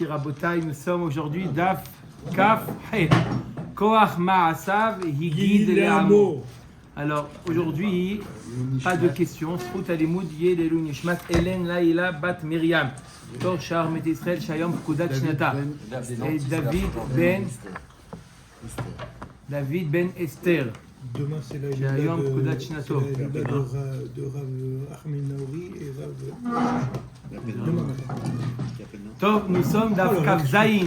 Rabotai, nous sommes aujourd'hui Daf Kaf Het Koach Ma'asav Higid Le'amo. Alors aujourd'hui, pas de questions. Srout Alimud Yelelu Nishmat Helen Laila Bat Miriam Tor Shar Met Israël Shayom Pkudat Shnata et David Ben Esther. Demain, c'est la Shayom Pkudat de Shnato. Rav Ahmed Naouri et Rav. Demain. Tov, nous sommes Daf Kaf Zayin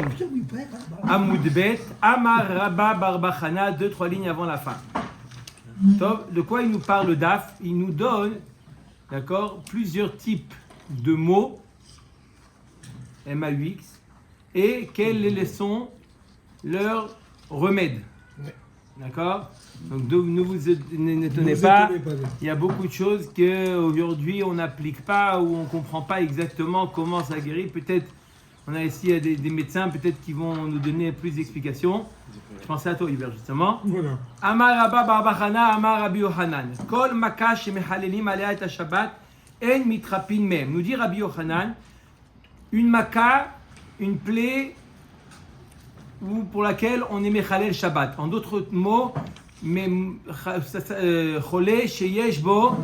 Amoud Bet Amar Rabba Barbachana, 2-3 lignes avant la fin. Tov, de quoi il nous parle le Daf? Il nous donne, d'accord, plusieurs types de mots M-A-U-X et quels sont leurs remèdes. D'accord? Donc ne vous étonnez pas, il y a beaucoup de choses qu'aujourd'hui on n'applique pas ou on ne comprend pas exactement comment ça guérit. Peut-être, on a ici des médecins peut-être qui vont nous donner plus d'explications. Je pensais à toi, Hubert, justement. Voilà. Amar Rabba Barbachana, Amar Rabbi Yochanan. Kol maka shemechalelim alea et Shabbat, en mitrapin mem. Nous dit Rabbi Yochanan, une maka, une plaie ou pour laquelle on est mechalel Shabbat. En d'autres mots, cholé sheyesh bo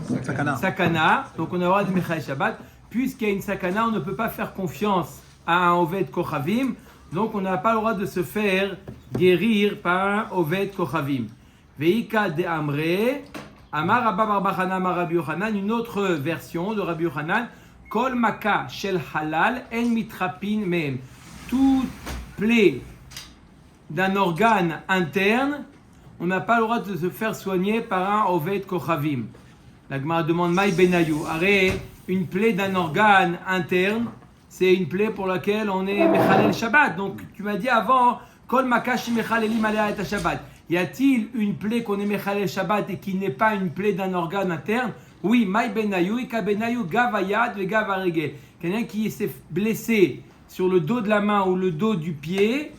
sakana. Donc on a le droit de mechalel Shabbat. Puisqu'il y a une sakana, on ne peut pas faire confiance à un oved kochavim. Donc on n'a pas le droit de se faire guérir par un oved kochavim. Veika de amre, amar Rabba Barbachana, amar Rabbi Yochanan, une autre version de Rabbi Yochanan, kol maka shel halal en mitrapin mem. Toute plaie d'un organe interne, on n'a pas le droit de se faire soigner par un oved kochavim. La Gemara demande Maï Benayou. Arrête, une plaie d'un organe interne, c'est une plaie pour laquelle on est mechalel Shabbat. Donc tu m'as dit avant, kol makash mechalelim alea et Shabbat. Y a-t-il une plaie qu'on est mechalel Shabbat et qui n'est pas une plaie d'un organe interne? Oui, Maï Benayou, Ika Benayou, Gavayad, Gavaregel. Quelqu'un qui s'est blessé sur le dos de la main ou le dos du pied.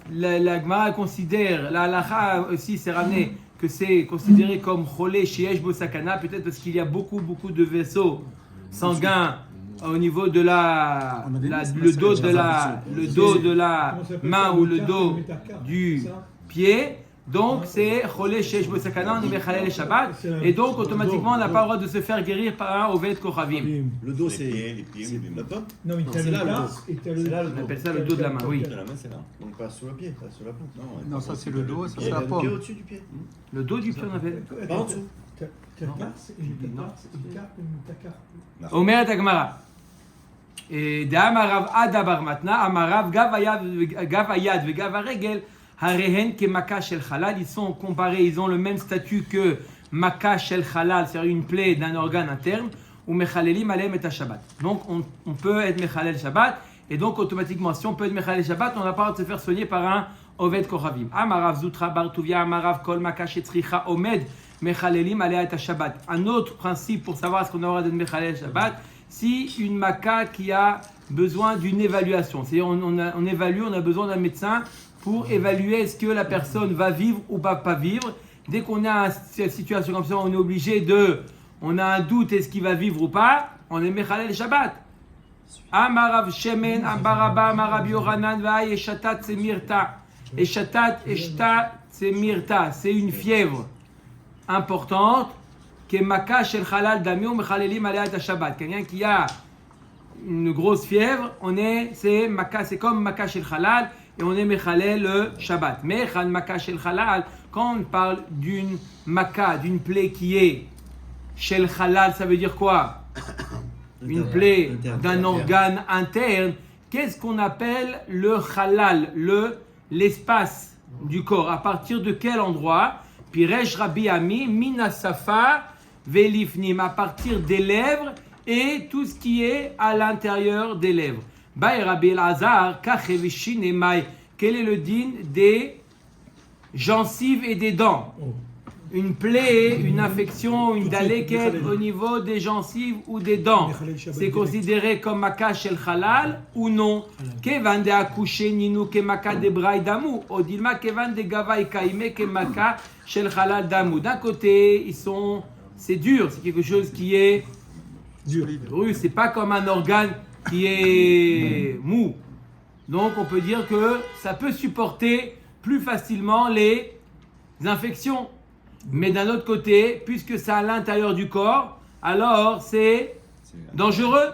La Gemara considère, la halacha aussi s'est ramené que c'est considéré comme cholé sheyesh bo sakana, peut-être parce qu'il y a beaucoup de vaisseaux sanguins au niveau de le dos de la main ou le dos du pied. Donc c'est cholé sheyesh bo sakana, on est mechalel Shabbat, et donc automatiquement on n'a pas le droit de se faire guérir par un oved kochavim. Le dos, c'est la pomme. Non, mais c'est là le dos. c'est là On appelle ça le dos de la main, oui. Le dos de la main, c'est là. Donc pas sur le pied, pas sur la plante. Non, ça c'est le dos, ça Il y c'est a la le pied pomme. au-dessus du pied. Le dos du pied, on appelle. Pas en dessous. Omer et Agmara. Et d'Amarav Adabar Matna, Amarav Gavayad ve Gavaregel, Harehen ke Maka shel Halal. Ils sont comparés, ils ont le même statut que Maka shel Halal, c'est-à-dire une plaie d'un organe interne, ou Mechalelim alem et Shabbat. Donc on peut être Mechalel Shabbat, et donc automatiquement, si on peut être Mechalel Shabbat, on n'a pas le droit de se faire soigner par un Oved Kochavim. Amarav Zutra Bartuvia, Amarav Kol Maka shetricha Omed. Mechalelim alea et Shabbat. Un autre principe pour savoir est-ce qu'on a le droit d'être Mechalel Shabbat, si une maka qui a besoin d'une évaluation, c'est-à-dire on évalue, on a besoin d'un médecin pour évaluer est-ce que la personne va vivre ou pas vivre. Dès qu'on a une situation comme ça, on est obligé on a un doute est-ce qu'il va vivre ou pas, on est Mechalel Shabbat. Amarav Shemen, Ambaraba, Amarav Yoranan, Vaï, Eshatat Semirta. Eshatat, Eshta Semirta, c'est une fièvre importante, que maka shel halal dami ou mechalelim alea et Shabbat. Quelqu'un qui a une grosse fièvre, c'est comme maka shel halal et on est mechalel le Shabbat. Mais chan maka shel halal, quand on parle d'une maka, d'une plaie qui est shel halal, ça veut dire quoi? Une plaie d'un organe interne. Qu'est-ce qu'on appelle le halal, l'espace du corps? À partir de quel endroit? Piresh Rabbi Ami, Minasafa, Velifnim, à partir des lèvres et tout ce qui est à l'intérieur des lèvres. Baï Rabbi Elazar, Kachevishin et Maï. Quel est le din des gencives et des dents? Une plaie, une infection, une daléket au niveau des gencives ou des dents. C'est considéré comme maka shel halal ou non? Kevan de accoucher ninu ke maka de braï damu. Odilma kevan de gavai kaime ke maka shel halal damu. D'un côté, c'est dur, c'est quelque chose qui est dur. C'est pas comme un organe qui est mou. Donc on peut dire que ça peut supporter plus facilement les infections. Mais d'un autre côté, puisque c'est à l'intérieur du corps, alors c'est dangereux.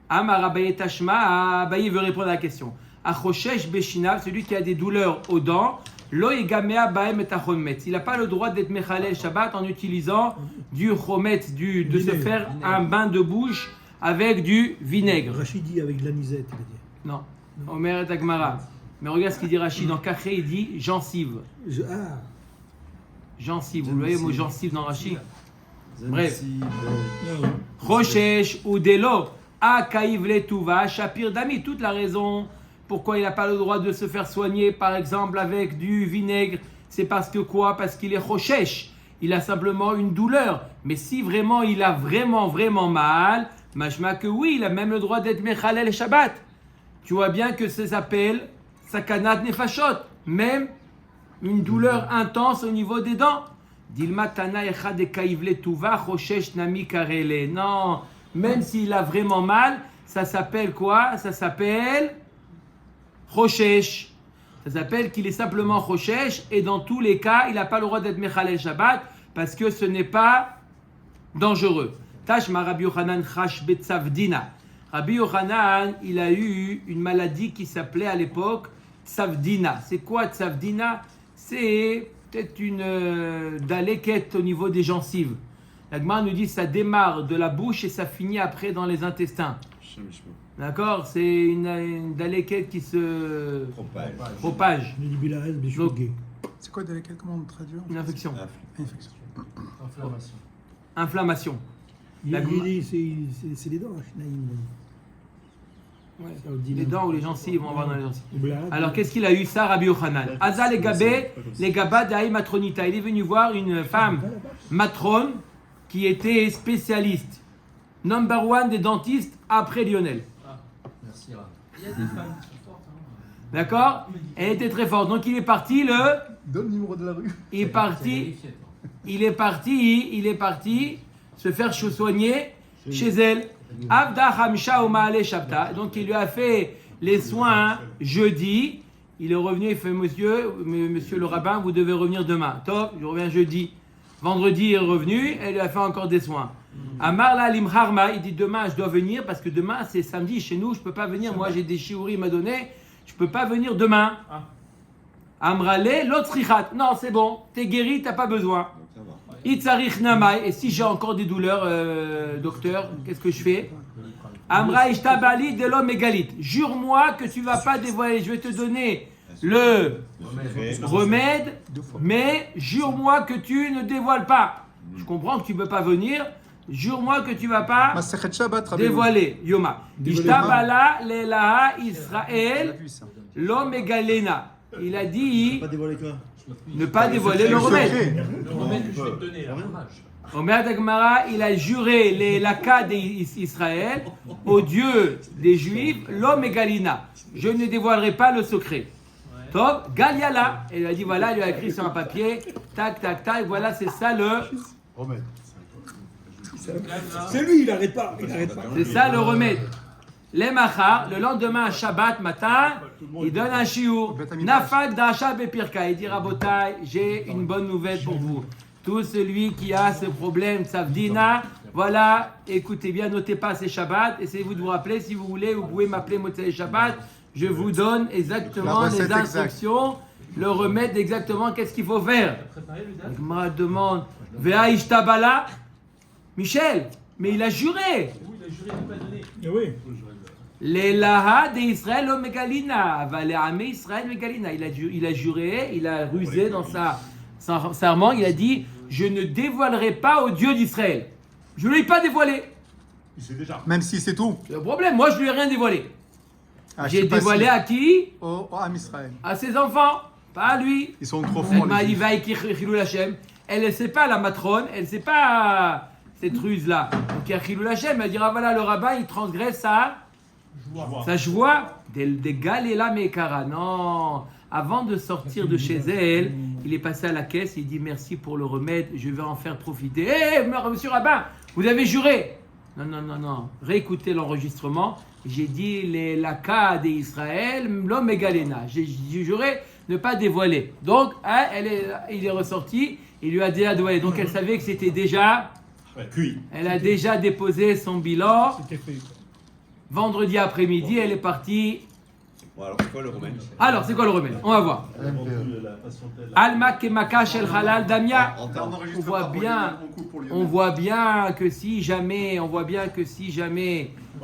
Amar Abaye Tashma, Abaye veut répondre à la question. Achoshesh Beshinav, celui qui a des douleurs aux dents, Lo Yegamea Baem et Achomet. Il n'a pas le droit d'être Mechalel Shabbat en utilisant du chomet, de se faire un bain de bouche avec du vinaigre. Rachid dit avec de la nisette, il va dire. Non. Omer et Agmara. Mais regarde ce qu'il dit Rachid. Dans Kaché, il dit gencive. Gencive. Vous voyez le mot gencive dans Rachid? Bref. Choshesh ou Delo. Akaïv Letouva. Shapir Dami. Toute la raison pourquoi il n'a pas le droit de se faire soigner, par exemple, avec du vinaigre, c'est parce que quoi? Parce qu'il est Choshesh. Il a simplement une douleur. Mais si vraiment il a vraiment mal, machma que oui, il a même le droit d'être Mechalel et Shabbat. Tu vois bien que ça s'appelle Sakanat Nefashot. Même une douleur intense au niveau des dents. Dilma Tana Echad Ekaivle Tuva Choshesh Nami Karele. Non, même s'il a vraiment mal, ça s'appelle quoi? Ça s'appelle Choshesh. Ça s'appelle qu'il est simplement Choshesh et dans tous les cas, il n'a pas le droit d'être Mechalel Shabbat parce que ce n'est pas dangereux. Tashma Rabbi Yochanan Chash Betzavdina. Rabbi Yochanan, il a eu une maladie qui s'appelait à l'époque Tzavdina. C'est quoi Tzavdina? C'est peut-être une daléquette au niveau des gencives. La Gemara nous dit que ça démarre de la bouche et ça finit après dans les intestins. D'accord? C'est une daléquette qui se propage. Donc, c'est quoi daléquette? Comment on traduit? Une infection. Inflammation. Inflammation. C'est les dents, Naïm. Ouais. Les dents ou les gencives, on va voir dans les gencives. Alors qu'est-ce qu'il a eu ça, Rabbi Yochanan? Aza les gaba d'Aï matronita. Il est venu voir une femme matrone qui était spécialiste. Number one des dentistes après Lionel. Merci, Ra. Il y a des femmes qui sont fortes. D'accord? Elle était très forte. Donc il est parti Donne le numéro de la rue. Il est parti se faire soigner chez elle. Avda Hamsha Omaale Shabta. Donc il lui a fait les soins jeudi. Il est revenu, il fait monsieur le rabbin, vous devez revenir demain. Top, je reviens jeudi. Vendredi, il est revenu, elle lui a fait encore des soins. Amar la limharma, il dit demain je dois venir parce que demain c'est samedi chez nous, je ne peux pas venir. Moi j'ai des shiurim à donner, je ne peux pas venir demain. Amrale l'autre richat. Non, c'est bon, t'es guéri, t'as pas besoin. Itzarich namai. Et si j'ai encore des douleurs, docteur, qu'est-ce que je fais? Amra ishtabali de l'homme égalite. Jure-moi que tu vas pas dévoiler. Je vais te donner le remède, mais jure-moi que tu ne dévoiles pas. Je comprends que tu ne peux pas venir. Jure-moi que tu ne vas pas dévoiler. Yoma. Ishtabala lelaha Israël l'homme égalena. Il a dit ne pas dévoiler le remède. Le remède que je vais te donner, là, dommage. Omer Dagmara, il a juré les Laka d'Israël au Dieu des Juifs, l'homme égalina. Je ne dévoilerai pas le secret. Top, Galiala. Et il a dit voilà, il lui a écrit sur un papier, tac, tac, tac, voilà, c'est ça le remède. C'est lui, il n'arrête pas. C'est ça le remède. Les machar, le lendemain, Shabbat matin, il donne un shiur. Nafak d'Acha Bepirka. Il dit Rabotai, j'ai une bonne nouvelle pour vous. Tout celui qui a ce problème, Savdina, voilà, écoutez bien, notez pas ces Shabbat, essayez-vous de vous rappeler, si vous voulez, vous pouvez m'appeler Motsei Shabbat, je vous donne exactement les instructions, le remède exactement, qu'est-ce qu'il faut faire. Je me demande, Vea Ishtabala, Michel, mais il a juré. Oui, il a juré de ne pas donner. Oui. Les Laha de Israël au Megalina, Valé Amé Israël Megalina, il a juré, il a rusé dans sa serment, il a dit je ne dévoilerai pas au Dieu d'Israël. Je ne lui ai pas dévoilé. Même si c'est tout. Le problème, moi je ne lui ai rien dévoilé. J'ai dévoilé à qui? Au Israël. À ses enfants, pas à lui. Ils sont trop Elle forts. m'a dit elle ne sait pas la matrone, elle ne sait pas cette ruse-là. Donc il y a Chilou Lachem, elle dira voilà le rabbin il transgresse sa joie. Des Galéla Mekara. Non. Avant de sortir de chez elle, il est passé à la caisse, il dit merci pour le remède, je vais en faire profiter. Hé, monsieur Rabbin, vous avez juré. Non. Réécoutez l'enregistrement. j'ai dit la cas d'Israël, l'homme égalena. J'ai juré ne pas dévoiler. Donc, hein, il est ressorti, il lui a déjà dévoilé. Donc, elle savait que c'était déjà Cuit. Elle a déjà déposé son bilan. C'était fait. Vendredi après-midi, elle est partie. Bon, alors c'est quoi le remède? Alors, c'est quoi le remède? On va voir. Alma kemaka shel halal damia. On voit bien que si jamais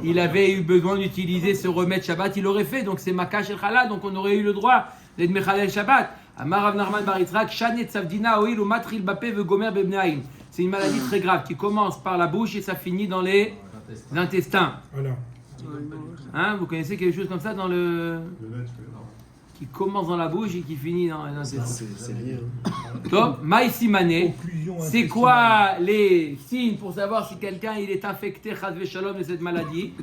il avait eu besoin d'utiliser ce remède Shabbat, il aurait fait. Donc c'est maka shel halal, donc on aurait eu le droit d'être mechalel Shabbat. Amar Rav Nachman bar Yitzhak, shanet savdina oil ou matril bape vegomer bebnaim. C'est une maladie très grave qui commence par la bouche et ça finit dans les intestins. Voilà. Hein, vous connaissez quelque chose comme ça dans le... qui commence dans la bouche et qui finit dans les intestins. C'est rien. Donc, Maïsimane, Occlusion c'est intestinale. quoi les signes pour savoir si quelqu'un il est infecté chas shalom de cette maladie?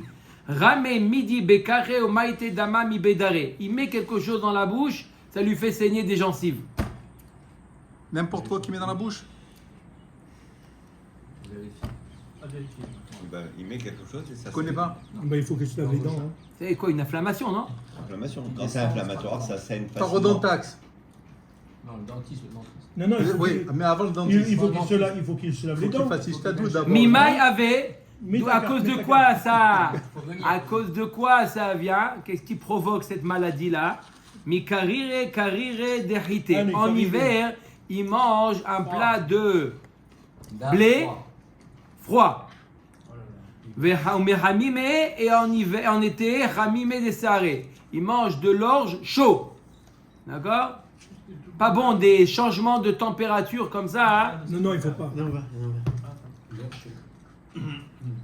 Ramé midi bekare ou maïte dama mi bedare. Il met quelque chose dans la bouche, ça lui fait saigner des gencives. N'importe quoi qui met dans la bouche. À vérifier. Il met quelque chose et ça. Je connais pas. Bah, il faut que tu laves les dents. Hein. C'est quoi, une inflammation, non? Inflammation. Quand c'est inflammatoire, ça saigne facilement. Parodontax. Non, le dentiste. Non, non, il faut Oui, mais avant le dentiste. il faut qu'il se lave, il faut qu'il se lave Il faut les qu'il dents. fasse istadou d'abord. Mimaï avait, Mais à ta cause carte, de mais quoi ta ça, à cause de quoi ça vient? Qu'est-ce qui provoque cette maladie-là? Mi karire derrite. Ah, mais En karire. hiver, il mange un Froid. plat de Dame, blé froid. froid. Oh là là. Et en été, ramime des sarés. Il mange de l'orge chaud. D'accord? Pas bon, des changements de température comme ça. Hein? Non, non, il faut pas. Non, va.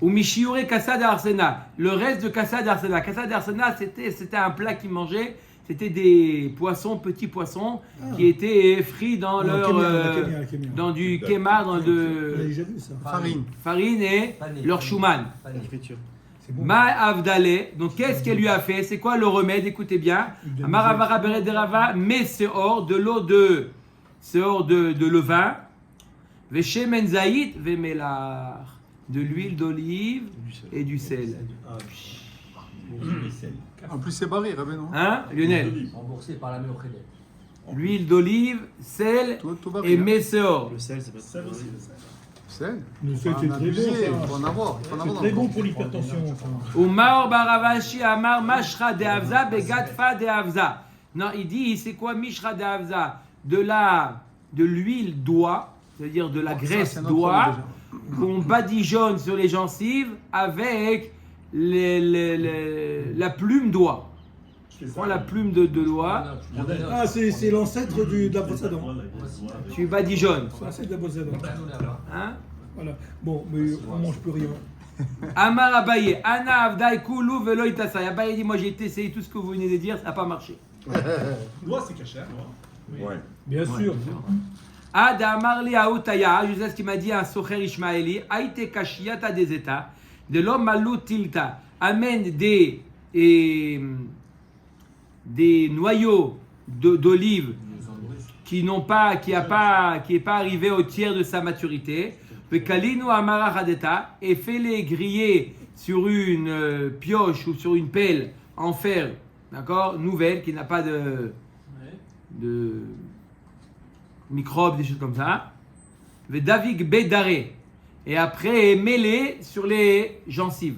Ou Mishiure Kassa d'Arsena. Le reste de Kassa d'Arsena. Kassa d'Arsena, c'était un plat qu'ils mangeaient. C'était des poissons, petits poissons, qui étaient frits dans La leur. kémia, la kémia. Dans du kémar, dans On a de déjà vu ça. Farine. farine et Pané. leur chouman. Pané. La friture. C'est bon. Ma Avdale. Donc qu'est-ce qu'elle lui a fait? C'est quoi le remède? Écoutez bien. Amaravara Beret Derava, met Seor, de l'eau de Seor de levain. Veshemen Zaït, Vemelar. De l'huile d'olive et du sel. En plus, c'est barré, Rabé, non? Hein, Lionel? Remboursé par la Méocrédé. L'huile d'olive, sel Tout barré. et Messeor. Le sel, c'est pas ça. C'est. Nous, Faut c'est en très bon, abuser, ça. il faut en avoir. Il faut en C'est avoir très dans bon le pour l'hypertension. Enfin. Ou Maor Baravashi Amar Mashra de Havza Begatfa de Havza. Non, il dit, c'est quoi Mishra de Havza? De l'huile d'oie, c'est-à-dire de la Oh, ça, graisse c'est notre d'oie, problème qu'on badigeonne sur les gencives avec la plume d'oie. Tu prends la plume de l'oie, Ah, c'est l'ancêtre de la brosse à dents. tu badigeonnes. C'est l'ancêtre de la brosse à dents. Hein? Voilà. Bon, mais on mange plus rien. Amar Abaye, Ana Avdai Kulu Velo Itasai. Abaye dit, moi j'ai essayé tout ce que vous venez de dire, ça n'a pas marché. Doigt, c'est caché, Ouais. Bien sûr. Ad Amarli Aoutaya, je sais ce qu'il m'a dit un Socher Ishmaeli, Aïte Kashiata des États, de l'homme Malou Tilta, amène des noyaux d'olive qui n'est pas arrivé au tiers de sa maturité, Kalinu Amara Hadeta, et fais-les griller sur une pioche ou sur une pelle en fer, d'accord, nouvelle, qui n'a pas de microbes, des choses comme ça. Davik Bédaré. Et après, mêler sur les gencives.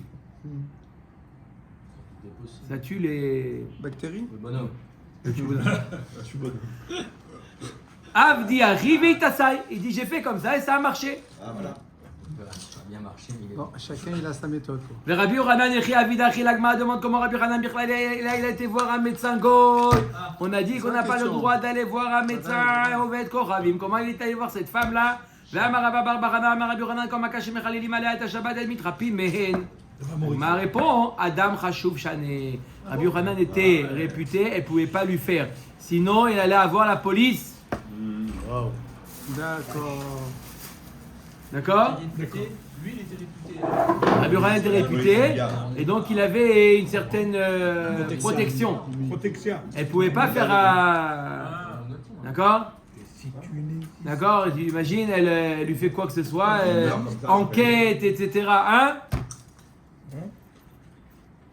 Ça tue les. Bactéries. Le bonhomme. Avdi arrivé Tassai. Il dit j'ai fait comme ça et ça a marché. Ah, voilà. Ça a bien marché, mais il est... Bon, chacun, il a sa méthode. Quoi. Le Rabbi Yochanan Yechi Avidachi Lagma demande comment Rabbi Yochanan Bichlal il a été voir un médecin goy. On a dit qu'on n'a pas le droit d'aller voir un médecin au Vet Koravim. Comment il est allé voir cette femme-là? Ma réponse, Adam Chashuv Shane. Rabbi Yochanan était réputé, elle ne pouvait pas lui faire. Sinon, il allait avoir la police. D'accord. D'accord? Lui, il était réputé. Rabbi Yochanan était réputé, et donc il avait une certaine protection. Protection. Elle ne pouvait pas faire D'accord? Si tu n'es. D'accord? Imagine, elle lui fait quoi que ce soit, enquête, etc. Hein?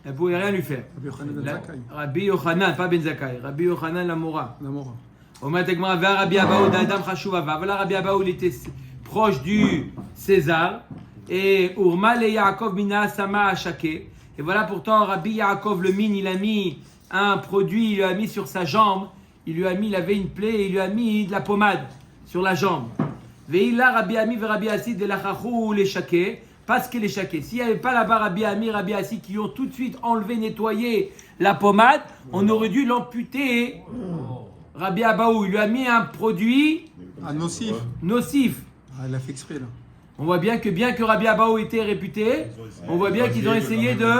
Elle ne pouvait rien lui faire. Rabbi Yochanan ben La- Zakkai. Rabbi Yochanan, pas Ben Zakkai, Rabbi Yochanan la Mora. Namora. אומרת הגמרא, והרבי אבאו דאדם חשוב אבה, אבל הרבי אבאו il était proche du César, et Urma le Yaakov mina sama ashake. Et voilà pourtant Rabbi Yaakov le mine, il a mis un produit, il lui a mis sur sa jambe, il avait une plaie, et il lui a mis de la pommade sur la jambe. Veila Rabbi Ami ve Rabbi Assi de la chachou les shake, parce que les shake. S'il n'y avait pas là-bas Rabbi Ami, Rabbi Assi qui ont tout de suite enlevé, nettoyé la pommade, on aurait dû l'amputer. Rabbi Abaou, il lui a mis un produit Ah, nocif. nocif. Ah, il a fait exprès là. On voit bien que Rabbi Abaou était réputé, on voit bien qu'ils ont essayé de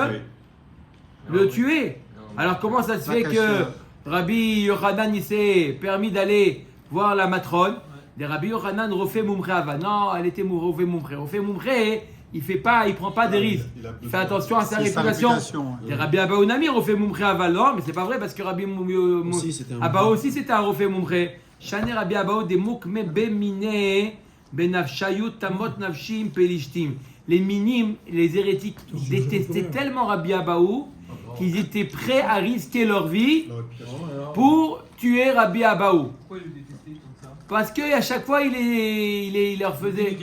le tuer. Alors comment ça se fait que Rabbi Yochanan il s'est permis d'aller voir la matrone? Des Rabbi Yochanan refait Mumche Ava. Non, elle était refait Mumche. Refait Mumche, il prend pas des risques. Il fait attention à sa C'est sa réputation. réputation, Des Rabbi Abaou Nami refait Mumche Ava. Non, mais c'est pas vrai parce que Rabbi Abaou aussi c'était un refait Mumche. Shane Rabbi Abaou des Mukme Bemine Benafshayut Tamot Nafshim Pelishtim. Les minimes, les hérétiques, ils détestaient tellement Rabbi Abaou qu'ils étaient prêts à risquer leur vie pour tuer Rabbi Abaou. Pourquoi il le détestait comme ça? Parce qu'à chaque fois, il leur faisait.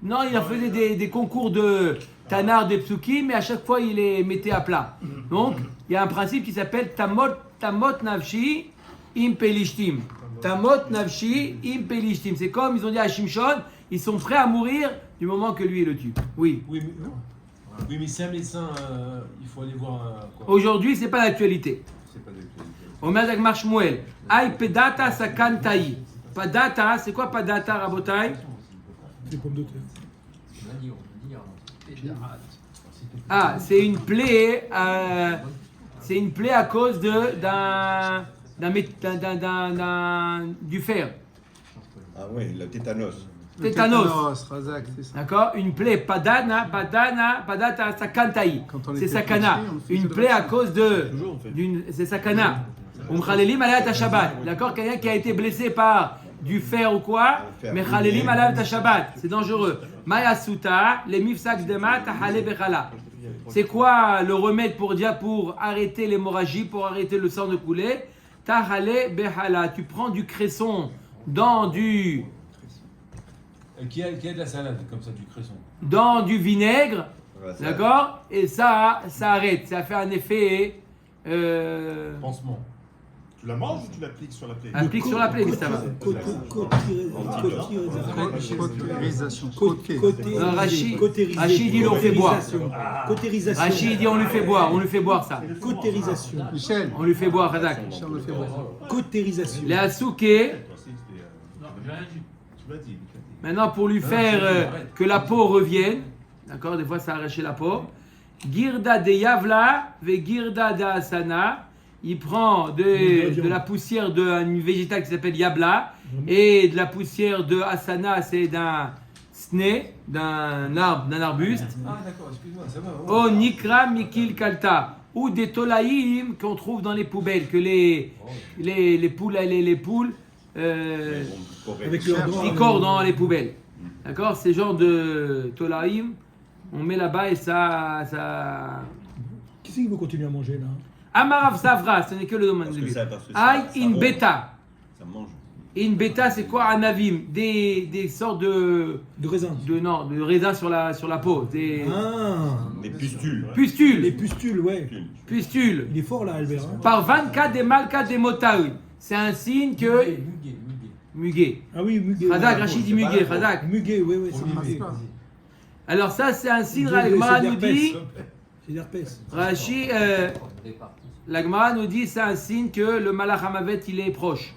Non, il leur faisait des concours de Tanar de Psuki, mais à chaque fois, il les mettait à plat. Donc, il y a un principe qui s'appelle Tamot Nafshi Im Pelishtim. Tamot Nafshi Im Pelishtim. C'est comme ils ont dit à Shimshon, ils sont prêts à mourir du moment que lui il le tue. Oui. Oui, mais c'est un médecin, il faut aller voir quoi. Aujourd'hui, c'est pas l'actualité. C'est pas d'actualité. Omer Dagmar Shmuel. Aïe pedata sakantai. Padata, c'est quoi padata, Rabotai? Des pommes de terre. On a dit, Ah, c'est une plaie. C'est une plaie à cause du fer. Ah oui, le tétanos. Tétanos. Razak, c'est ça. D'accord? Une plaie, padata sakantai. Quand on C'est était sakana. petit, on faisait Une de plaie à vaccin. cause c'est sakana. Umchalelim alayat Shabbat. D'accord? Quelqu'un qui a été blessé par du fer ou quoi? Mais chalelim alayat Shabbat. C'est dangereux. Maya suta, les mifsak dema tahale bechala. C'est quoi le remède pour arrêter l'hémorragie, pour arrêter le sang de couler? Tahale bechala. Tu prends du cresson dans du Qui a de la salade, comme ça, du cresson. dans du vinaigre, Voilà, ça- d'accord? Et ça arrête, ça fait un effet. Pansement. Tu la manges ou tu l'appliques sur la plaie? Applique sur la plaie, mais ça va. Cautérisation. Non, Rachid dit on fait boire. Cautérisation. Rachid dit on lui fait boire ça. Cautérisation. Michel. On lui fait boire, Razak. Michel, on le fait voir. Cautérisation. Les Asuke, Non, j'ai rien dit. Tu m'as dit. maintenant pour lui faire que la peau revienne, d'accord, des fois ça a arraché la peau. Girda de Yavla, ve Girda de Asana. Il prend de la poussière d'un végétal qui s'appelle Yabla et de la poussière de Asana, c'est d'un sné, d'un arbuste. Ah, d'accord, excuse-moi, ça va. Oh, Nikra Mikil Kalta. Ou des tolaïm qu'on trouve dans les poubelles, que les poules, Avec leur doigt. picorent dans les poubelles. D'accord? Ces genres de tolaïm, on met là-bas et ça... Qui c'est qui veut continuer à manger là? Amarav Savra, ce n'est que le domaine Parce de que lui. ça, parce que Aïe ça in monte. beta. Ça mange. In beta, c'est quoi Anavim? Des sortes de De raisin sur la peau. Des Des pustules. Les pustules. pustules, ouais. Pustules. Il est fort là, Albert. Hein. Par 24 des malka des motaï. C'est un signe que. Muguet. Ah oui, muguet. Razak, ouais. Rachid dit muguet. Razak. Muguet, ouais, c'est On passe muguet. pas. Alors, ça, c'est un signe. La C'est Gemara nous d'herpès. dit. C'est d'herpès. Rachid, la Gemara nous dit c'est un signe que le Malach Hamavet il est proche.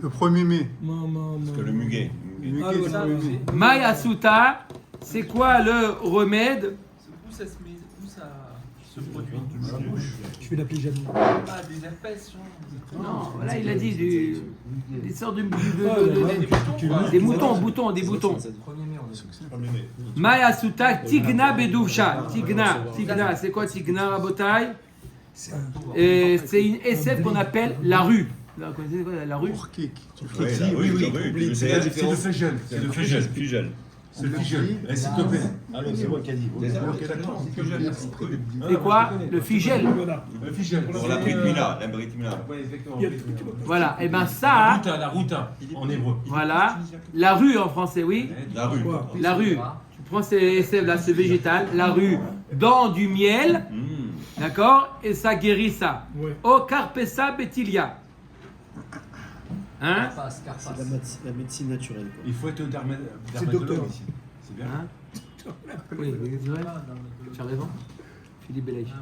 Le 1er mai. Parce que le muguet. Muguet, Ah, c'est voilà. le 1er mai. Maya Suta, c'est quoi le remède? Où ça se met, où ça se produit? Je vais l'appeler Janine. Ah, des herpès, genre. Non, voilà, il a dit des sortes de Des moutons. Premier mai, on est. Maya Suta, Tigna Bedoucha. Tigna, c'est quoi Tigna Rabotai? C'est une SF qu'on appelle la rue. Vous connaissez quoi, la rue? Pour kick. Oui, oui, C'est le fégel. C'est le fégel. Fugel. C'est le figel. Eh, s'il te plaît. Allez, c'est moi qui ai dit. C'est ça. Ok, d'accord. C'est quoi? Le figel. Voilà. Le figel. Pour la Brit Mila, la Brit Mila. Ouais, exactement. Il y a- Voilà. Et ben La ça, ruta, la ruta, en hébreu. voilà. La rue en français, oui. La rue. Quoi? La rue. Tu prends ce végétal, la rue, dans du miel, d'accord? Et ça guérit ça. Ouais. O carpessa betilia. Hein? C'est la médecine naturelle. Quoi. Il faut être C'est dermatologue docteur. ici. C'est bien. Hein? Oui, c'est vrai. Tu as raison. Philippe Bellage.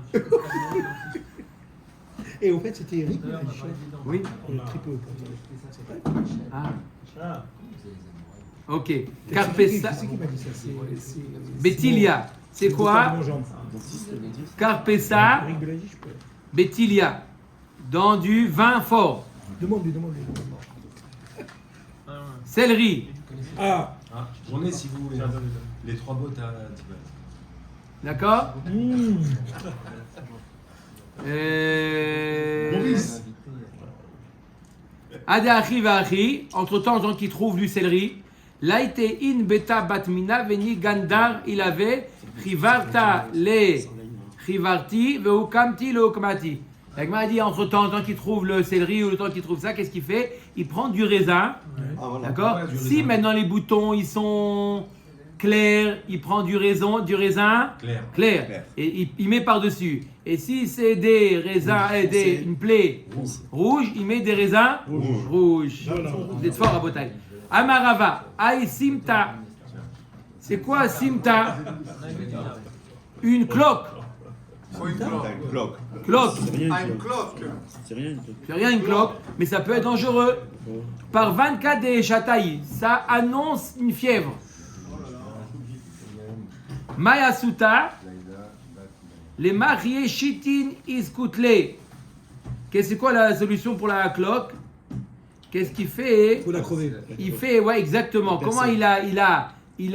Et au fait, c'était Eric Bellage. Oui. Triple. Ah. Ok. Carpessa. Carpessa. C'est qui m'a dit ça? C'est Betilia. C'est quoi? Dentiste, le dentiste. Carpessa Eric Bellage, je peux. betilia. Dans du vin fort. Demande-lui. Céleri. Ah. Ah, j'en ai si vous voulez. Les 3 bottes à Tibet. D'accord? Maurice. Adachi vachi. Entre-temps, gens qui trouvent du céleri. Laite in beta batmina veni gandar il avait chivarta le chivarti veukamti le ukmati. La Gemara dit entre-temps, le temps qu'il trouve le céleri ou le temps qu'il trouve ça, qu'est-ce qu'il fait? Il prend du raisin. Ah, voilà. D'accord? Ouais, du Si raisin. maintenant les boutons ils sont clairs, il prend du raisin Claire. clair et il met par-dessus. Et si c'est des raisins, une plaie rouge, il met des raisins rouges. Vous êtes fort à Botaï. Amarava, Aïe Simta. C'est quoi Simta? Une cloque. T'as une cloque. Cloque. C'est rien une cloque. C'est rien une cloque, mais ça peut être dangereux. Par 24 des chataïs, ça annonce une fièvre. Maya Suta, les mariés chitin iskoutle. C'est quoi la solution pour la cloque? Qu'est-ce qu'il fait? Faut la crever. Il fait, ouais, exactement. Comment il crève? Il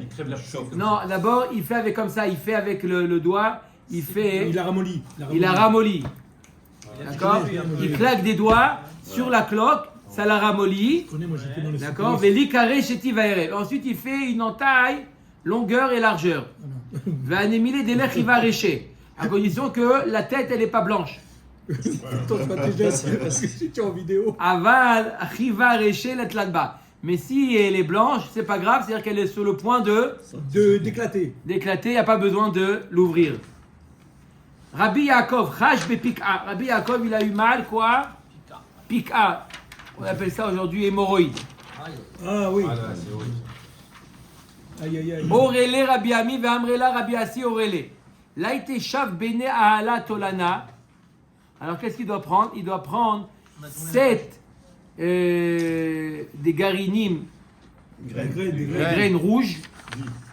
crève la chauffe. Non, d'abord, il fait avec comme ça. Il fait avec le doigt. Il fait. Il a ramolli. Il la ramollit. D'accord? Il claque des doigts sur la cloque. Ça la ramollit. Je connais, moi j'étais dans les D'accord? Veli carré chéti vaere. Ensuite, il fait une entaille, longueur et largeur. Va anémiler des lèvres, il va récher. À condition que la tête, elle n'est pas blanche. Ton stratégie, parce que si tu es en vidéo. Aval, chiva récher, l'être là-bas. Mais si elle est blanche, c'est pas grave, c'est-à-dire qu'elle est sur le point D'éclater. d'éclater, il n'y a pas besoin de l'ouvrir. Rabbi Yaakov, Chash Bepika. Rabbi Yaakov, il a eu mal, quoi? Pika. On appelle ça aujourd'hui hémorroïde. Ah oui. Ah là, c'est horrible. Aïe. Orele Rabbi Ami, Ve'amrela Rabbi Asi Orele. Là, il shav bene ahala tolana. Alors, qu'est-ce qu'il doit prendre? Il doit prendre 7 des garinim, Des des graines. graines rouges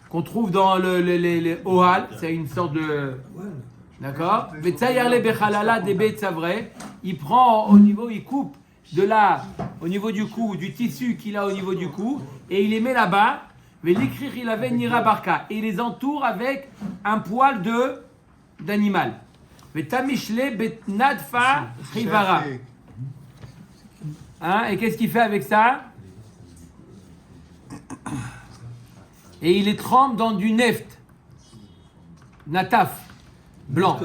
qu'on trouve dans les ohal. C'est une sorte de. D'accord? Vetsayarle bechalala debe tzavre. Il prend au niveau, il coupe de là, au niveau du cou, du tissu qu'il a au niveau du cou, et il les met là-bas. Velikrir il avait nira barka. Et il les entoure avec un poil d'animal. Vetamichle betnadfa chivara. Hein? Et qu'est-ce qu'il fait avec ça? Et il les trempe dans du neft. Nataf. Blanc.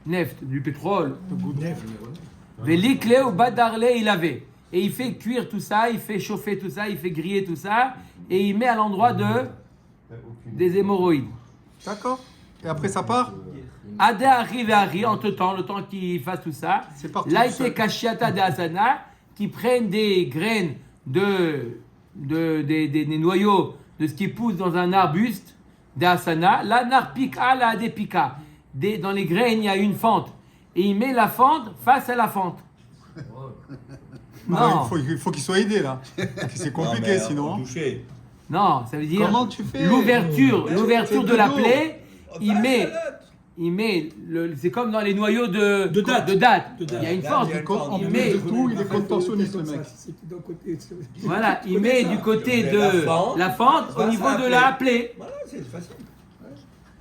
Neft, du pétrole. Velikle ou badarle il avait. Et il fait cuire tout ça, il fait chauffer tout ça, il fait griller tout ça, et il met à l'endroit des hémorroïdes. D'accord. Et après ça part. Ade arrive entre temps, le temps qu'il fasse tout ça. C'est parti. Là, il tout seul. était kashiata de asana, qui prennent des graines des noyaux de ce qui pousse dans un arbuste d'asana. Là, narpika, là, adepika. Dans les graines, il y a une fente. Et il met la fente face à la fente. Ah, Non, il faut qu'il soit aidé là. C'est compliqué sinon. hein. Touché. non, ça veut dire Comment tu fais l'ouverture C'est de la dos. plaie, il met c'est comme dans les noyaux de date. Il y a une fente. En Il plus met, de tout, il est contentionniste le mec. voilà, il met du côté de la fente au niveau de la plaie. Voilà, c'est facile.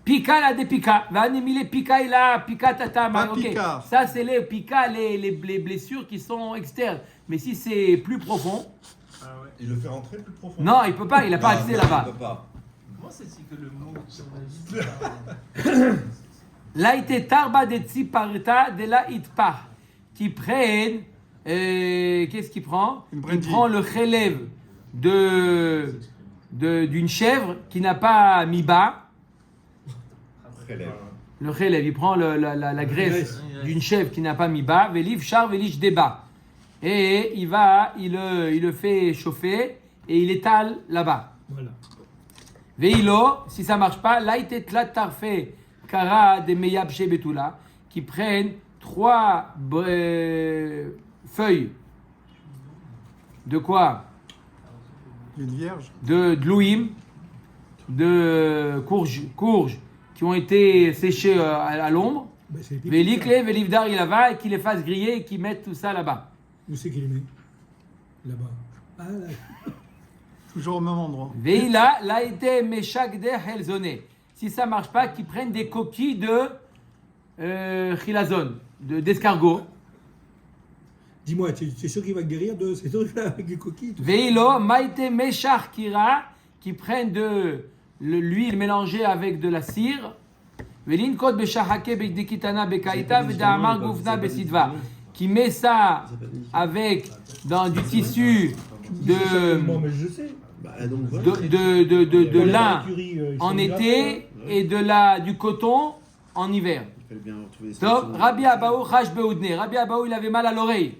Pika la des pika. Va animer pika et la pika tata. Pas Ok. pika. Ça c'est les pika, les blessures qui sont externes. Mais si c'est plus profond, Il le fait rentrer plus profond. Non, il peut pas, il n'a pas accès là-bas. Il peut pas. Comment c'est que le mot qu'on a dit Laïté tarba de tsiparta de la itpa. Qui prennent, qu'est-ce qu'il prend? Une Il brindille. prend le chélève d'une chèvre qui n'a pas mis bas. Relève. Le chélève, il prend la graisse d'une chèvre qui n'a pas mis bas. Veliv char velish débat. Et il le fait chauffer et il étale là-bas. Voilà. Veilo, si ça marche pas, laïté tlat tarfe kara de meyab shebetula, qui prennent 3 feuilles de quoi? Une vierge. De dlouim, de courges qui ont été séchées à l'ombre. Bah, c'est les Velikle, velivdar ilava, et qui les fassent griller et qui mettent tout ça là-bas. Où c'est qu'il les met? Là-bas. Ah, là. Toujours au même endroit. Veila, laïté meshak de helzone. Si ça marche pas, qu'ils prennent des coquilles de chilazon, d'escargot. Dis-moi, tu es sûr qu'il va guérir de ces trucs-là avec des coquilles tout ça? Veilo, maïté meshach kira, qui prennent de l'huile mélangée avec de la cire. Velin kod beshahake bekdekitana bekaita vedamar gufna besidva. Qui met ça avec dans du tissu Bon, mais je sais. Bah, donc, voilà. de lin Ils en sont été gras, et du coton en hiver. Il fallait bien retrouver des Top, solutions. Rabbi Abaou chash beoudne. Rabbi Abaou il avait mal à l'oreille.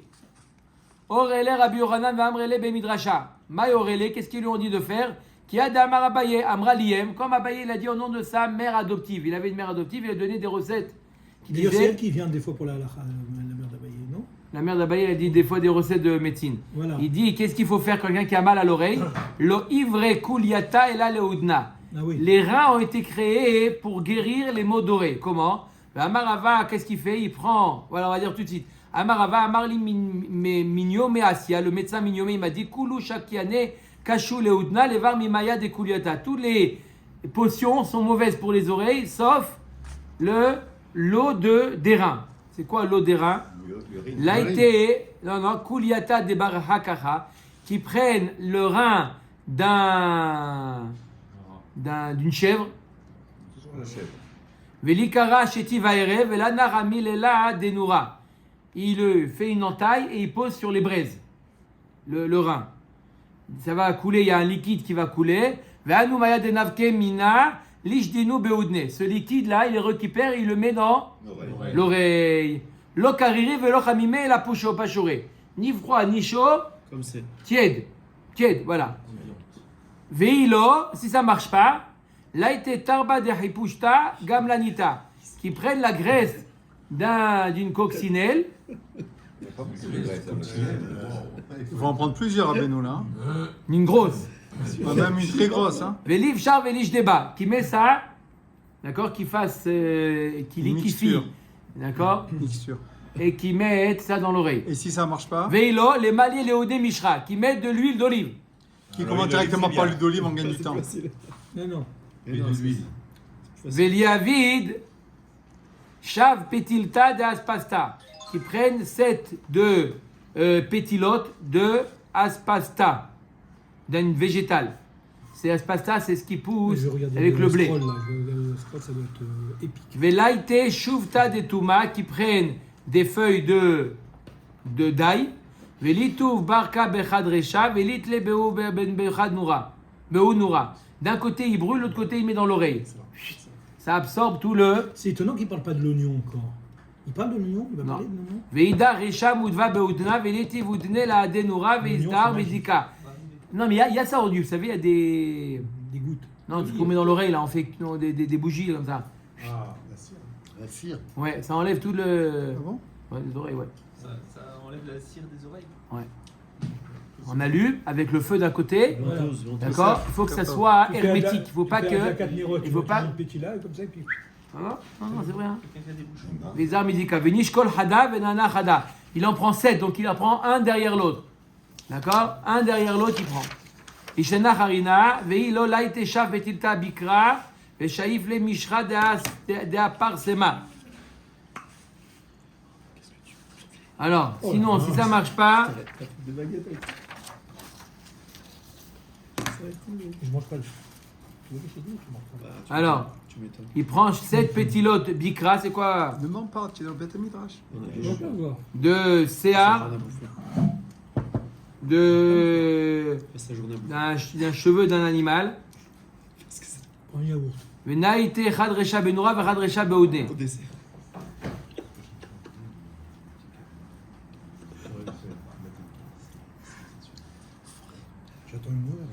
Orele Rabbi Yochanan v'amrele bemidrasha. Maï Orele, qu'est-ce qu'ils lui ont dit de faire? Qui a d'Amar Abaye, Amra Liem, comme Abaye il a dit au nom de sa mère adoptive. Il avait une mère adoptive, il a donné des recettes. Qui D'ailleurs, c'est disaient, elle qui vient des fois pour la mère d'Abaye, non? la mère d'Abaye elle a dit des fois des recettes de médecine. Voilà. Il dit qu'est-ce qu'il faut faire quand quelqu'un qui a mal à l'oreille? Lo ivre kuliata et la leudna. Ah oui. Les reins ont été créés pour guérir les maux d'oreille. Comment? Amarava, qu'est-ce qu'il fait? Il prend, voilà, on va dire tout de suite. Amarava, Amarli Mignome Asia, le médecin Mignome, il m'a dit Kulu Shakiane, Kashu Leudna, Levar Mimaya de Kuliata. Toutes les potions sont mauvaises pour les oreilles, sauf l'eau des reins. C'est quoi l'eau des reins? Laïté, non, Kuliata de Barhakaha, qui prennent le rein d'une chèvre. Velikara sheti vaere velana ramilela denura. Il fait une entaille et il pose sur les braises, le rein. Ça va couler, il y a un liquide qui va couler. Ve'anu maya denavke mina lishdinu beudne. Ce liquide là, il le récupère et il le met dans l'oreille. Lo kariri velo chamime la pusho pachoré. Ni froid ni chaud, Comme c'est. tiède, voilà. Veilo, si ça marche pas, laïté tarba de hipushta gamlanita, qui prennent la graisse d'une coccinelle. Ils vont en prendre plusieurs à Benoît là. Hein. Une grosse. Même une très grosse. Hein. Veliv char velish débat, qui met ça, d'accord, qui fasse, qui Une liquifie, mixture. d'accord, Mixture. et qui met ça dans l'oreille. Et si ça marche pas, Veilo, les maliers léodé mishra, qui mettent de l'huile d'olive. qui commence directement par l'huile d'olive, on gagne du temps. Non, non. Et de l'huile. Veliavid, shav petilta de aspasta, qui prennent 7 de pétilotes de aspasta, d'une végétale. C'est aspasta, c'est ce qui pousse Je regarde avec le blé. scroll, là. Le scroll, ça doit être épique. Velaïte shuvta de touma, qui prennent des feuilles de d'ail. Velituv barka bechad resha, velitle bechad noura. D'un côté il brûle, l'autre côté il met dans l'oreille. Ça absorbe tout le. C'est étonnant qu'il ne parle pas de l'oignon encore. Il parle de l'oignon? Il va Non. parler de l'oignon? Veida resha mudva beudna, veliti vudne la adenura, veizdar medika. Non mais il y a ça aujourd'hui, vous savez, il y a des. Des gouttes. Non, ce qu'on met dans l'oreille là, on fait des bougies comme ça. Ah, la cire. La cire. Ouais, ça enlève tout le. Ah bon? Ouais, les oreilles, ouais. Ça enlève la cire des oreilles. On allume avec le feu d'un côté. Voilà. Ventouse, ventouse. D'accord? Il faut que ça soit Tu fais un hermétique. la- Il ne faut tu pas fais que. un lacat de Nero, il tu faut mets pas. un petit là, comme ça, et puis... Non, c'est vrai. Hein. Quelqu'un qui a des bouchons. Les armes médicales. Venishkol hada, venana hada. Il en prend 7, donc il en prend un derrière l'autre. D'accord? Un derrière l'autre, il prend. Ishena harina, veilo laite shaf betilta bikra, veshaif le mishra de aparsema. Alors, sinon, si ça marche pas, Je mange pas le. Tu veux que je te dise, tu manges pas. Bah, tu Alors. m'étonnes, tu m'étonnes. Il prend 7 pétilotes bikra, c'est quoi? Ne mens pas, tu es dans le Beth Midrash. Je mange pas, voir. De Ça a Séar, rien à bouffer. Passe la journée à bouffer. d'un cheveu d'un animal. Qu'est-ce que c'est Prends un yaourt. Venaïte chad recha benoura vechad recha beoudé. au dessert? J'attends une heure.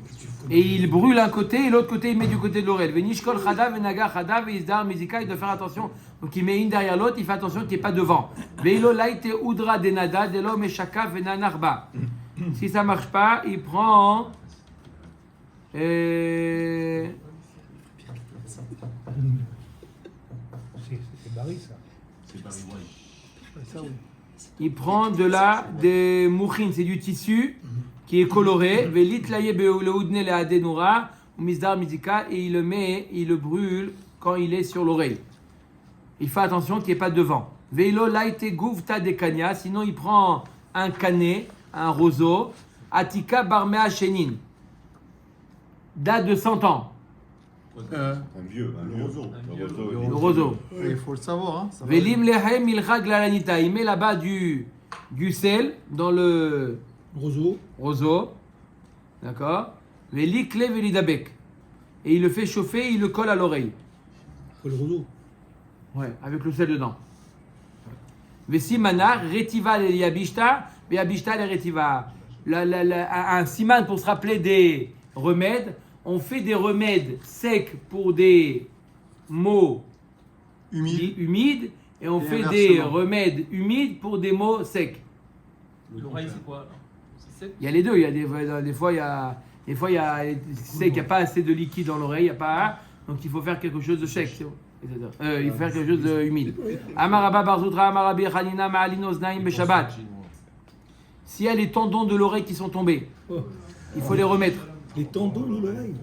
Et il brûle un côté et l'autre côté il met du côté de l'oreille. Venishkol chada venaga chada veizdar mizika, il doit faire attention. Donc il met une derrière l'autre, il fait attention qu'il n'y ait pas devant. Veilo laite udra denada delo meshaka venanarba. Si ça marche pas, il prend. C'est Barry, ça. C'est Barry White. Ça, oui. Il prend des mouchines, c'est du tissu qui est coloré. Velit laye beoudne le adenura ou mizdar mizika, et il le met, il le brûle quand il est sur l'oreille. Il fait attention qu'il n'y ait pas devant. Veilo laite guvta de kanya, sinon il prend un canet, un roseau, atika barmea shenin, date de 100 ans, Un vieux, un roseau. le roseau. Il faut le savoir. Hein, ça va. Velim lehem ilchag lalanita, il met là-bas du sel dans le Roseau. roseau, d'accord. Velikle velidabek, et il le fait chauffer, il le colle à l'oreille. Quoi, le roseau? Ouais, avec le sel dedans. Vesimana, retiva le yabishta, yabishta le retiva. Un siman pour se rappeler des remèdes. On fait des remèdes secs pour des maux humides et on Et fait inversement. des remèdes humides pour des maux secs. L'oreille, c'est quoi alors? C'est sec? Il y a les deux. Il y a des fois, il y a sec, il n'y a pas assez de liquide dans l'oreille, il n'y a pas. Donc il faut faire quelque chose de sec. Il faut faire quelque chose d'humide. Amaraba Barzoutra, Amarabi Hanina, Ma'alinos Naim Beshabbat. Si y a les tendons de l'oreille qui sont tombés, Oh. il faut les remettre. Les tendons de l'oreille.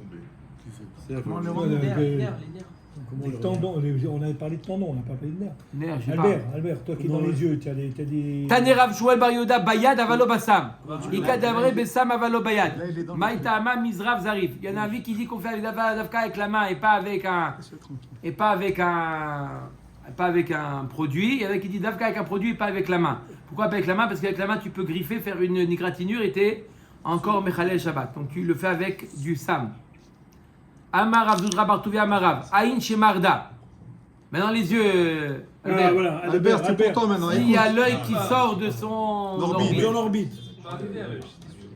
Comment le Ouais, rendre Les nerfs, les les nerfs. Les tendons, on avait parlé de tendons, on n'a pas parlé de nerfs. Nerf, je sais pas. Albert, toi qui es dans les yeux, tu as des. Tanerav Shmuel Bar Yehuda Bayad Avalo Bassam. Ikadavre Bessam Avalo Bayad. Là, il est dans le- Maïtama Mizrav Zarif. Il y en a un qui dit qu'on fait avec Davka avec la main et pas avec un produit. Il y en a qui dit Davka avec un produit et pas avec la main. Pourquoi pas avec la main? Parce qu'avec la main tu peux griffer, faire une égratignure et t'es encore Mechalel Shabbat. Donc tu le fais avec du Sam. Amarav Zudra Bartouvi Amarav. Aïn Shemarda. Maintenant les yeux. Albert. voilà, Albert, c'est pour toi maintenant. S'il y a écoute. l'œil qui sort de son Orbite. en orbite.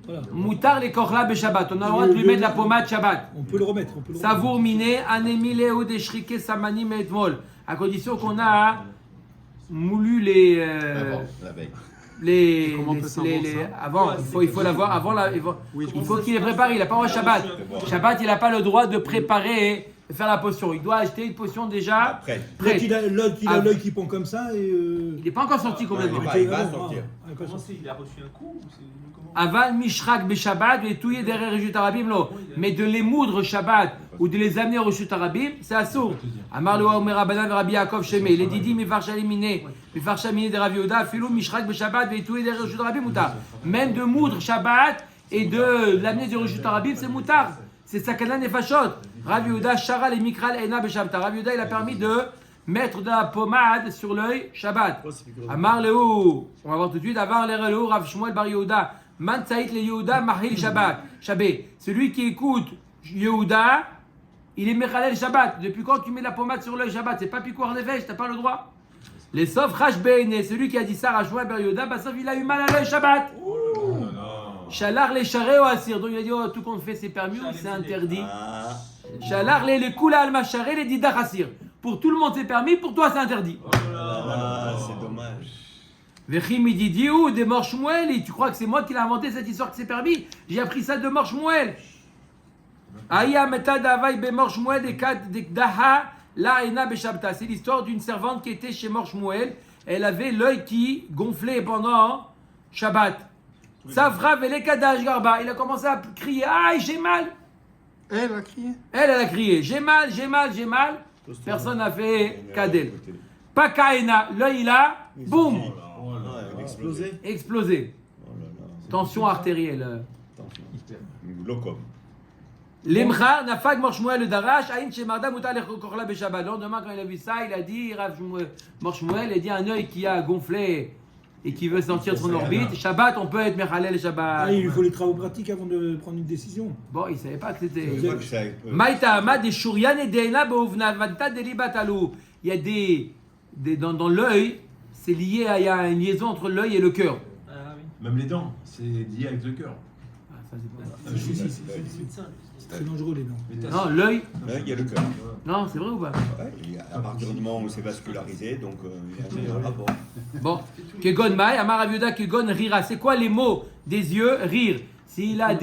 Voilà. Moutar les korla be Shabbat. On a le droit de lui mettre la pommade Shabbat. On peut le remettre. Savour miné, anémilé ou déchriqué samani metmol. À condition qu'on a moulu les. La veille. Comment on peut savoir ça avant, il faut l'avoir avant Oui, je il faut qu'il les prépare, il n'a pas le droit Shabbat. Shabbat, il n'a pas le droit de préparer, de faire la potion. Il doit acheter une potion déjà Après. prête. Il a l'œil qui pend comme ça et. Il n'est pas encore sorti complètement. il va sortir. Comment c'est? Il a reçu un coup ou c'est comment? Aval mishrak be Shabbat, et touiller derrière Reshut Arabim, non. Mais de les moudre Shabbat ou de les amener au Reshut Arabim, c'est assourd. Amar le Omer Rabbanan Rabbi Yaakov Shemé, les didi mifarsha limine, mifarsha mine de Rav Yehuda, filou mishrak be Shabbat, et touiller derrière Reshut Arabim, moutar. Même de moudre Shabbat et de l'amener du Reshut Arabim, c'est moutar. C'est sakana nefashot. Rav Yehuda shara les mikral ena be Shabbat. Rav Yehuda, il a permis de mettre de la pommade sur l'œil Shabbat. Amar Lehu, on va voir tout de suite. Amar Lehu, Rav Shmuel Bar Yehuda. Man Tzaït le Yehuda Mahil Shabbat. Shabbat. Celui qui écoute Yehuda, il est Mechalel Shabbat. Depuis quand tu mets la pommade sur l'œil Shabbat? C'est pas Pikour Nefesh, t'as pas le droit. Les Sof Rashbeine, celui qui a dit ça, Rav Shmuel Bar Yehuda, bah sauf il a eu mal à l'œil Shabbat. Shalar les charé au Asir. Donc il a dit oh, tout qu'on fait c'est permis ou c'est interdit. Shalar les Kula al Masharé les Didach Asir. Pour tout le monde c'est permis, pour toi c'est interdit. C'est dommage. Vechim il dit où des Mor Shmuel, et tu crois que c'est moi qui l'ai inventé cette histoire que c'est permis? J'ai appris ça de Mor Shmuel. Aya metad avay be Mor Shmuel de Kdaha la ena be Shabta. C'est l'histoire d'une servante qui était chez Mor Shmuel. Elle avait l'œil qui gonflait pendant Shabbat. Savra vele kadash garba. Il a commencé à crier aïe j'ai mal. Elle a crié. Elle a crié j'ai mal, j'ai mal, j'ai mal. Personne n'a fait kadel. Pas kaena. L'œil il a boum. Explosé. Explosé. Oh là là. Tension artérielle. Glaucome. Lemchar, Nafag, Morshmuel, le Darash, Aïn, Shemarda, Mouta, Lechokorla, Beshabbat. Le lendemain, quand il a vu ça, il a dit, Rav Morshmuel, il a dit un œil qui a gonflé et qui veut sortir de son orbite. Shabbat, on peut être Mechalel Shabbat. Ah, il lui faut les travaux pratiques avant de prendre une décision. Bon, il ne savait pas que c'était. Je vois que c'est Maïta Ahmad, des Shurian et Deina, Bouvna, Vanta, Delibatalou. Il y a dans l'œil, c'est lié à, il y a une liaison entre l'œil et le cœur. Ah oui. Même les dents, c'est lié avec le cœur. Ah, ça, c'est pas- Si, si, Médecin. c'est très dangereux les dents. Les tasses. Non, l'œil, là, il y a le cœur. non, c'est vrai ou pas? Ouais, à partir du moment où c'est vascularisé, donc il y a un meilleur rapport. Bon, Kegon Maï, Amar Aviuda, Kegon Rira. C'est quoi les mots des yeux? Rire. S'il a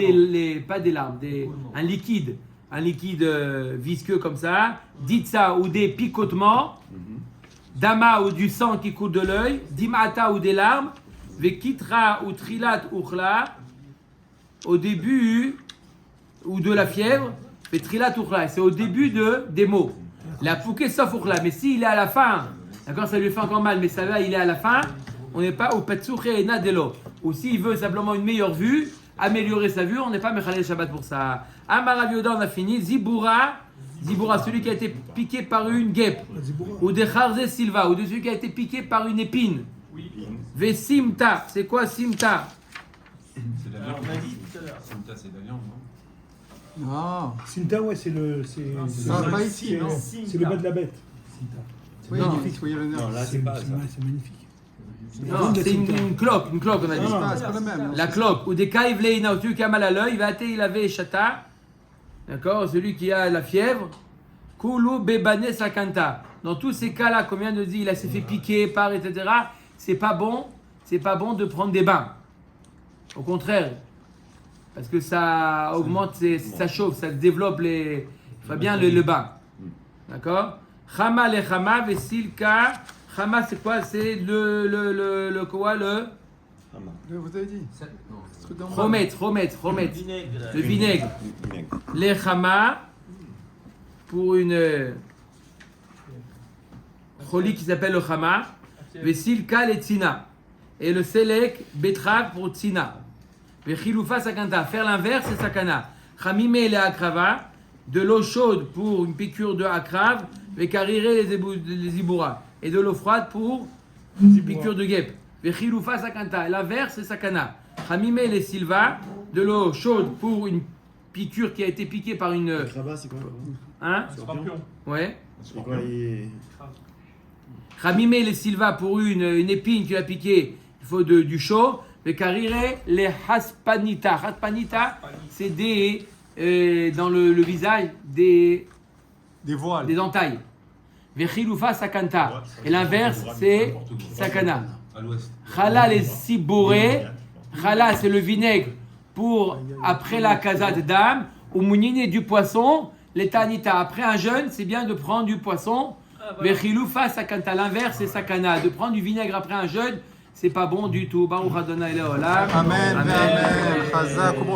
pas des larmes, un liquide visqueux comme ça, ditsa ou des picotements, dama ou du sang qui coule de l'œil, dimata ou des larmes, vekitra ou trilat ukhla, au début, ou de la fièvre, trilat ukhla. C'est au début des mots. La pouké sauf ukhla. Mais s'il est à la fin, d'accord, ça lui fait encore mal, mais ça va, il est à la fin, on n'est pas au petsoukhe et nadelo. Ou s'il veut simplement une meilleure vue, améliorer sa vue, on n'est pas Mechalel Shabbat pour ça. Amar Rav Yehuda, on a fini. Zibura, celui qui a été piqué par une guêpe. Ou des Kharze Silva, ou de celui qui a été piqué par une épine. Ve Simta, c'est quoi Simta? C'est la viande. On a dit tout à l'heure. Simta, c'est la viande, non? Ah, Sinta, ouais, c'est le. ça, pas ici, non? C'est le bas de la bête. Sinta. Oui, Non. magnifique, oui, le nerf. Non, là, c'est pas ça. C'est magnifique. Non, c'est une cloque, on a dit. C'est pas le même. non, La c'est cloque, ou des Kaïv Leina, ou celui qui a mal à l'œil, il avait chata, d'accord, celui qui a la fièvre, Kulu Bebane Sakanta. Dans tous ces cas-là, comme vient de dire, il s'est fait piquer par, etc., c'est pas bon de prendre des bains. Au contraire, parce que ça augmente, ça chauffe, ça développe il faut bien le bain. D'accord? Chama le chama, vesilka. Chama, c'est quoi? C'est le quoi? le- Vous avez dit. Ce truc d'en bas. Chomet. Vinaigre. Le vinaigre. Vinaigre. Les chama, pour une choli qui s'appelle le chama. Vesilka le tzina. Et le selek, betrave pour tzina. Vechiloufa sakanta. Faire l'inverse, c'est sakana. Chamime le akrava. De l'eau chaude pour une piqûre de akrave. Vekarire les zibura. Et de l'eau froide pour une piqûre de guêpe. Vechiloufa sakanta. L'inverse, c'est sakana. Chamime les silva. De l'eau chaude pour une piqûre qui a été piquée par une. Krabat, c'est quoi? Hein? Scorpion. Ouais. C'est quoi les... Ramime les silva pour une épine qui a piqué, il faut du chaud. Le carire les haspanita. Haspanita, c'est dans le visage des Des voiles. entailles. Vechiloufa sakanta. Et l'inverse, c'est sakana. À l'ouest. Chala les sibouré. Chala, c'est le vinaigre pour après la kazat d'âme. Ou mounine du poisson. Les tanita. Après un jeûne, c'est bien de prendre du poisson. Vechiloufa sakanta. L'inverse, c'est sakana. De prendre du vinaigre après un jeûne, c'est pas bon du tout. Baruch Adonai Leolam. Amen, amen. Chazak.